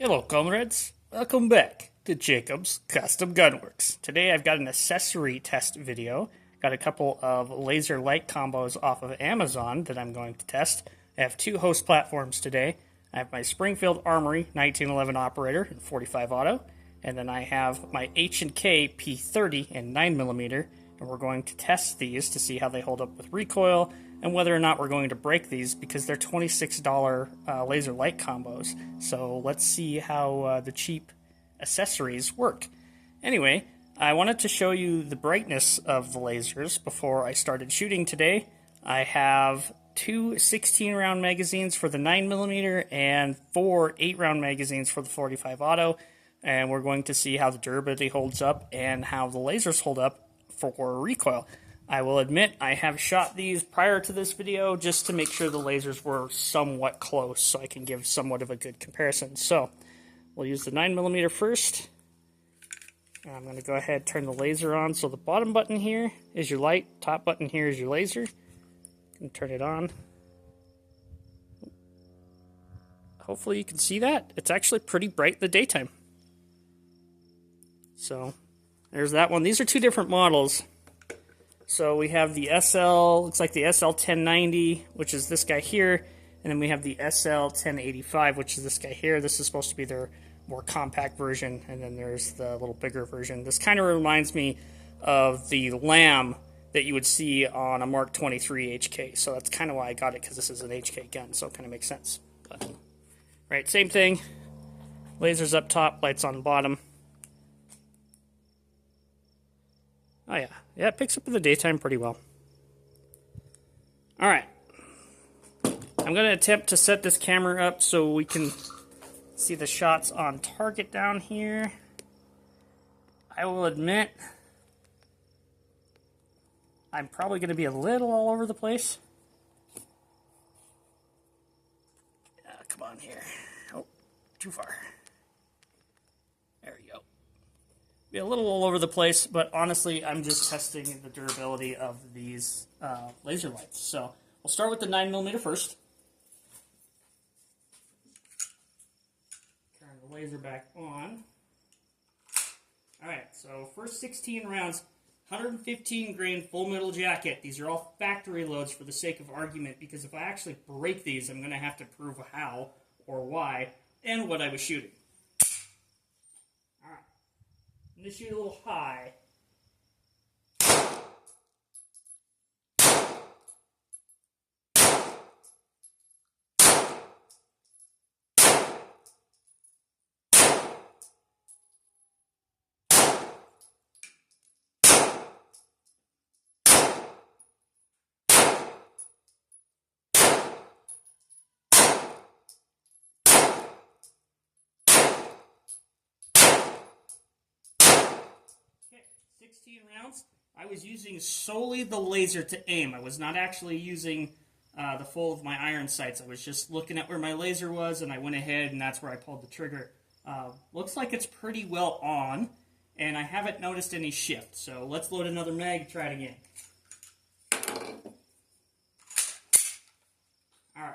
Hello comrades, welcome back to Jacob's Custom Gunworks. Today I've got an accessory test video. Got a couple of laser light combos off of Amazon that I'm going to test. I have two host platforms today. I have my Springfield Armory 1911 Operator in 45 Auto, and then I have my H&K P30 in 9mm, and we're going to test these to see how they hold up with recoil and whether or not we're going to break these because they're $26 laser light combos. So let's see how the cheap accessories work. Anyway, I wanted to show you the brightness of the lasers before I started shooting today. I have two 16-round magazines for the 9mm and four 8-round magazines for the 45 Auto, and we're going to see how the durability holds up and how the lasers hold up for recoil. I will admit I have shot these prior to this video just to make sure the lasers were somewhat close so I can give somewhat of a good comparison. So we'll use the 9mm first. I'm going to go ahead and turn the laser on. So the bottom button here is your light, top button here is your laser. You can turn it on. Hopefully you can see that. It's actually pretty bright in the daytime. So there's that one. These are two different models. So we have the SL, looks like the SL 1090, which is this guy here, and then we have the SL 1085, which is this guy here. This is supposed to be their more compact version, and then there's the little bigger version. This kind of reminds me of the Lamb that you would see on a Mark 23 HK, so that's kind of why I got it, because this is an HK gun, so it kind of makes sense. But, right, same thing. Lasers up top, lights on the bottom. Oh yeah, it picks up in the daytime pretty well. Alright, I'm going to attempt to set this camera up so we can see the shots on target down here. I will admit, I'm probably going to be a little all over the place. Come on here. Oh, too far. There we go. Be a little all over the place, but honestly, I'm just testing the durability of these laser lights. So we'll start with the 9mm first. Turn the laser back on. Alright, so first 16 rounds, 115 grain full metal jacket. These are all factory loads for the sake of argument, because if I actually break these, I'm going to have to prove how or why and what I was shooting. I'm going to shoot a little high. Okay, 16 rounds. I was using solely the laser to aim. I was not actually using the full of my iron sights. I was just looking at where my laser was, and I went ahead, and that's where I pulled the trigger. Looks like it's pretty well on, and I haven't noticed any shift. So let's load another mag and try it again. Alright.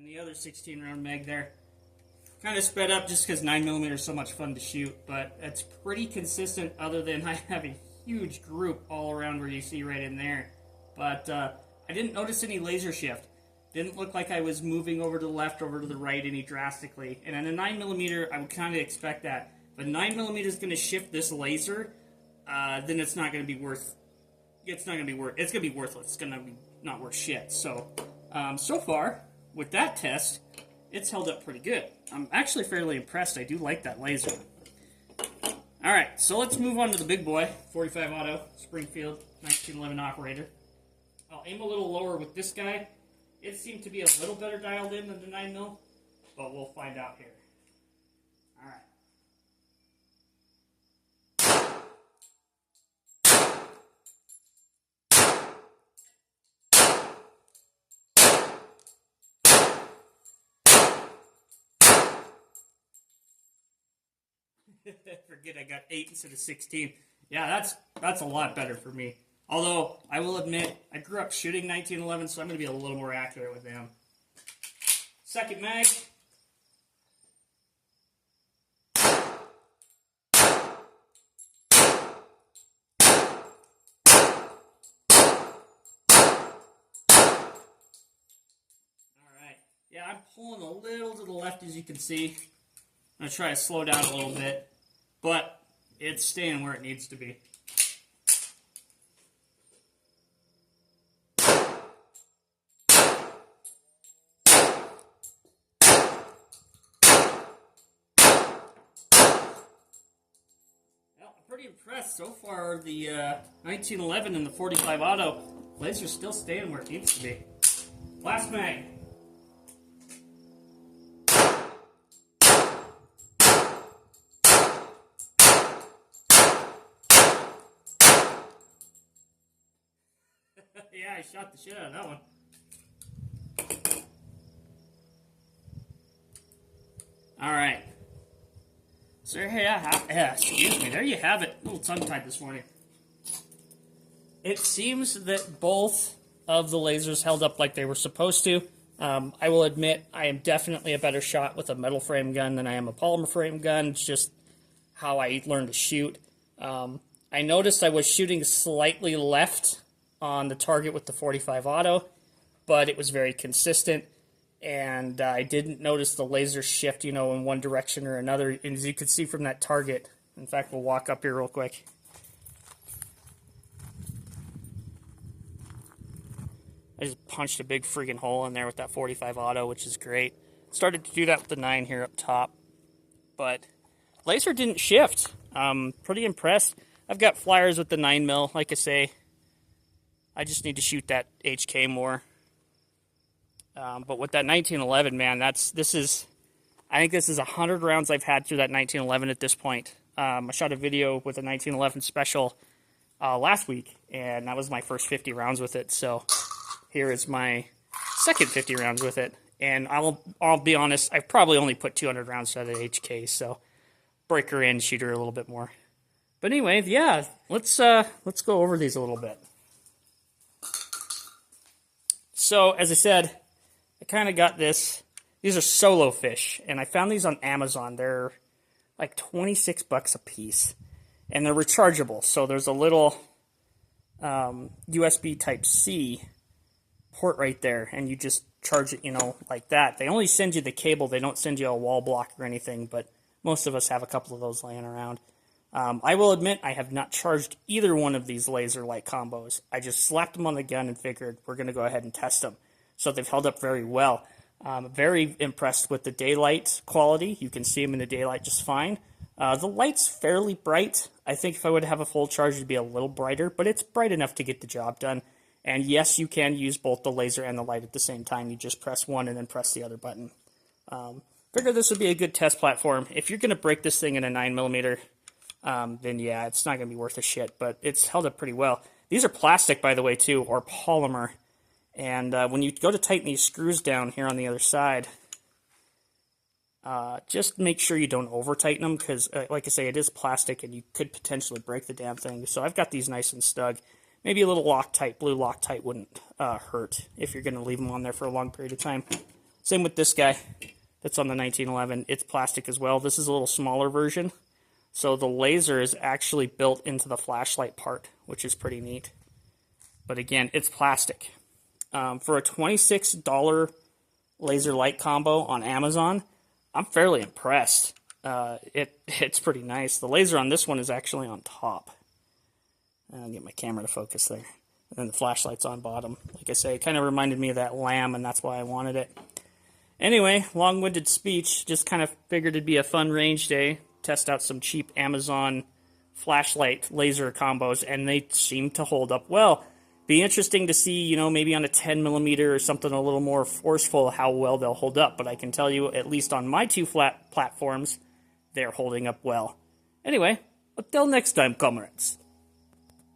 The other 16-round mag there. Kind of sped up just because 9mm is so much fun to shoot, but it's pretty consistent other than I have a huge group all around where you see right in there. But I didn't notice any laser shift. Didn't look like I was moving over to the left, over to the right any drastically. And on a 9mm, I would kind of expect that. But 9mm is going to shift this laser, then it's not going to be worth. It's not going to be worth. It's going to be worthless. It's going to be not worth shit. So, so far, with that test, it's held up pretty good. I'm actually fairly impressed. I do like that laser. Alright, so let's move on to the big boy, 45 Auto, Springfield 1911 Operator. I'll aim a little lower with this guy. It seemed to be a little better dialed in than the 9mm, but we'll find out here. Alright. Forget I got 8 instead of 16. Yeah, that's a lot better for me. Although, I will admit, I grew up shooting 1911, so I'm going to be a little more accurate with them. Second mag. Alright. Yeah, I'm pulling a little to the left, as you can see. I'm going to try to slow down a little bit, but it's staying where it needs to be. Well, I'm pretty impressed so far. The 1911 and the 45 auto laser's still staying where it needs to be. Last mag. Yeah, I shot the shit out of that one. Alright. So excuse me, there you have it. A little tongue-tied this morning. It seems that both of the lasers held up like they were supposed to. I will admit, I am definitely a better shot with a metal frame gun than I am a polymer frame gun. It's just how I learned to shoot. I noticed I was shooting slightly left on the target with the 45 auto, but it was very consistent, and I didn't notice the laser shift, in one direction or another. And as you can see from that target, in fact, we'll walk up here real quick. I just punched a big freaking hole in there with that 45 auto, which is great. Started to do that with the 9 here up top, but laser didn't shift. Pretty impressed. I've got flyers with the 9mm, like I say. I just need to shoot that HK more. But with that 1911, man, I think this is 100 rounds I've had through that 1911 at this point. I shot a video with a 1911 special last week, and that was my first 50 rounds with it. So here is my second 50 rounds with it. And I'll be honest, I've probably only put 200 rounds out of the HK, so break her in, shoot her a little bit more. But anyway, yeah, let's go over these a little bit. So, as I said, I kind of got this. These are Solofish, and I found these on Amazon. They're like 26 bucks a piece, and they're rechargeable. So there's a little USB Type-C port right there, and you just charge it, like that. They only send you the cable. They don't send you a wall block or anything, but most of us have a couple of those laying around. I will admit I have not charged either one of these laser light combos. I just slapped them on the gun and figured we're going to go ahead and test them. So they've held up very well. Very impressed with the daylight quality. You can see them in the daylight just fine. The light's fairly bright. I think if I would have a full charge, it'd be a little brighter, but it's bright enough to get the job done. And yes, you can use both the laser and the light at the same time. You just press one and then press the other button. Figure this would be a good test platform. If you're going to break this thing in a 9mm, then yeah, it's not going to be worth a shit, but it's held up pretty well. These are plastic, by the way, too, or polymer. And when you go to tighten these screws down here on the other side, just make sure you don't over-tighten them, because, like I say, it is plastic, and you could potentially break the damn thing. So I've got these nice and snug. Maybe a little Loctite, blue Loctite wouldn't hurt if you're going to leave them on there for a long period of time. Same with this guy that's on the 1911. It's plastic as well. This is a little smaller version. So the laser is actually built into the flashlight part, which is pretty neat. But again, it's plastic. For a $26 laser light combo on Amazon, I'm fairly impressed. It's pretty nice. The laser on this one is actually on top. I'll get my camera to focus there. And then the flashlight's on bottom. Like I say, it kind of reminded me of that lamb, and that's why I wanted it. Anyway, long-winded speech. Just kind of figured it'd be a fun range day. Test out some cheap Amazon flashlight laser combos, and they seem to hold up well. Be interesting to see, maybe on a 10mm or something a little more forceful, how well they'll hold up. But I can tell you, at least on my two flat platforms, they're holding up well. Anyway, until next time, comrades.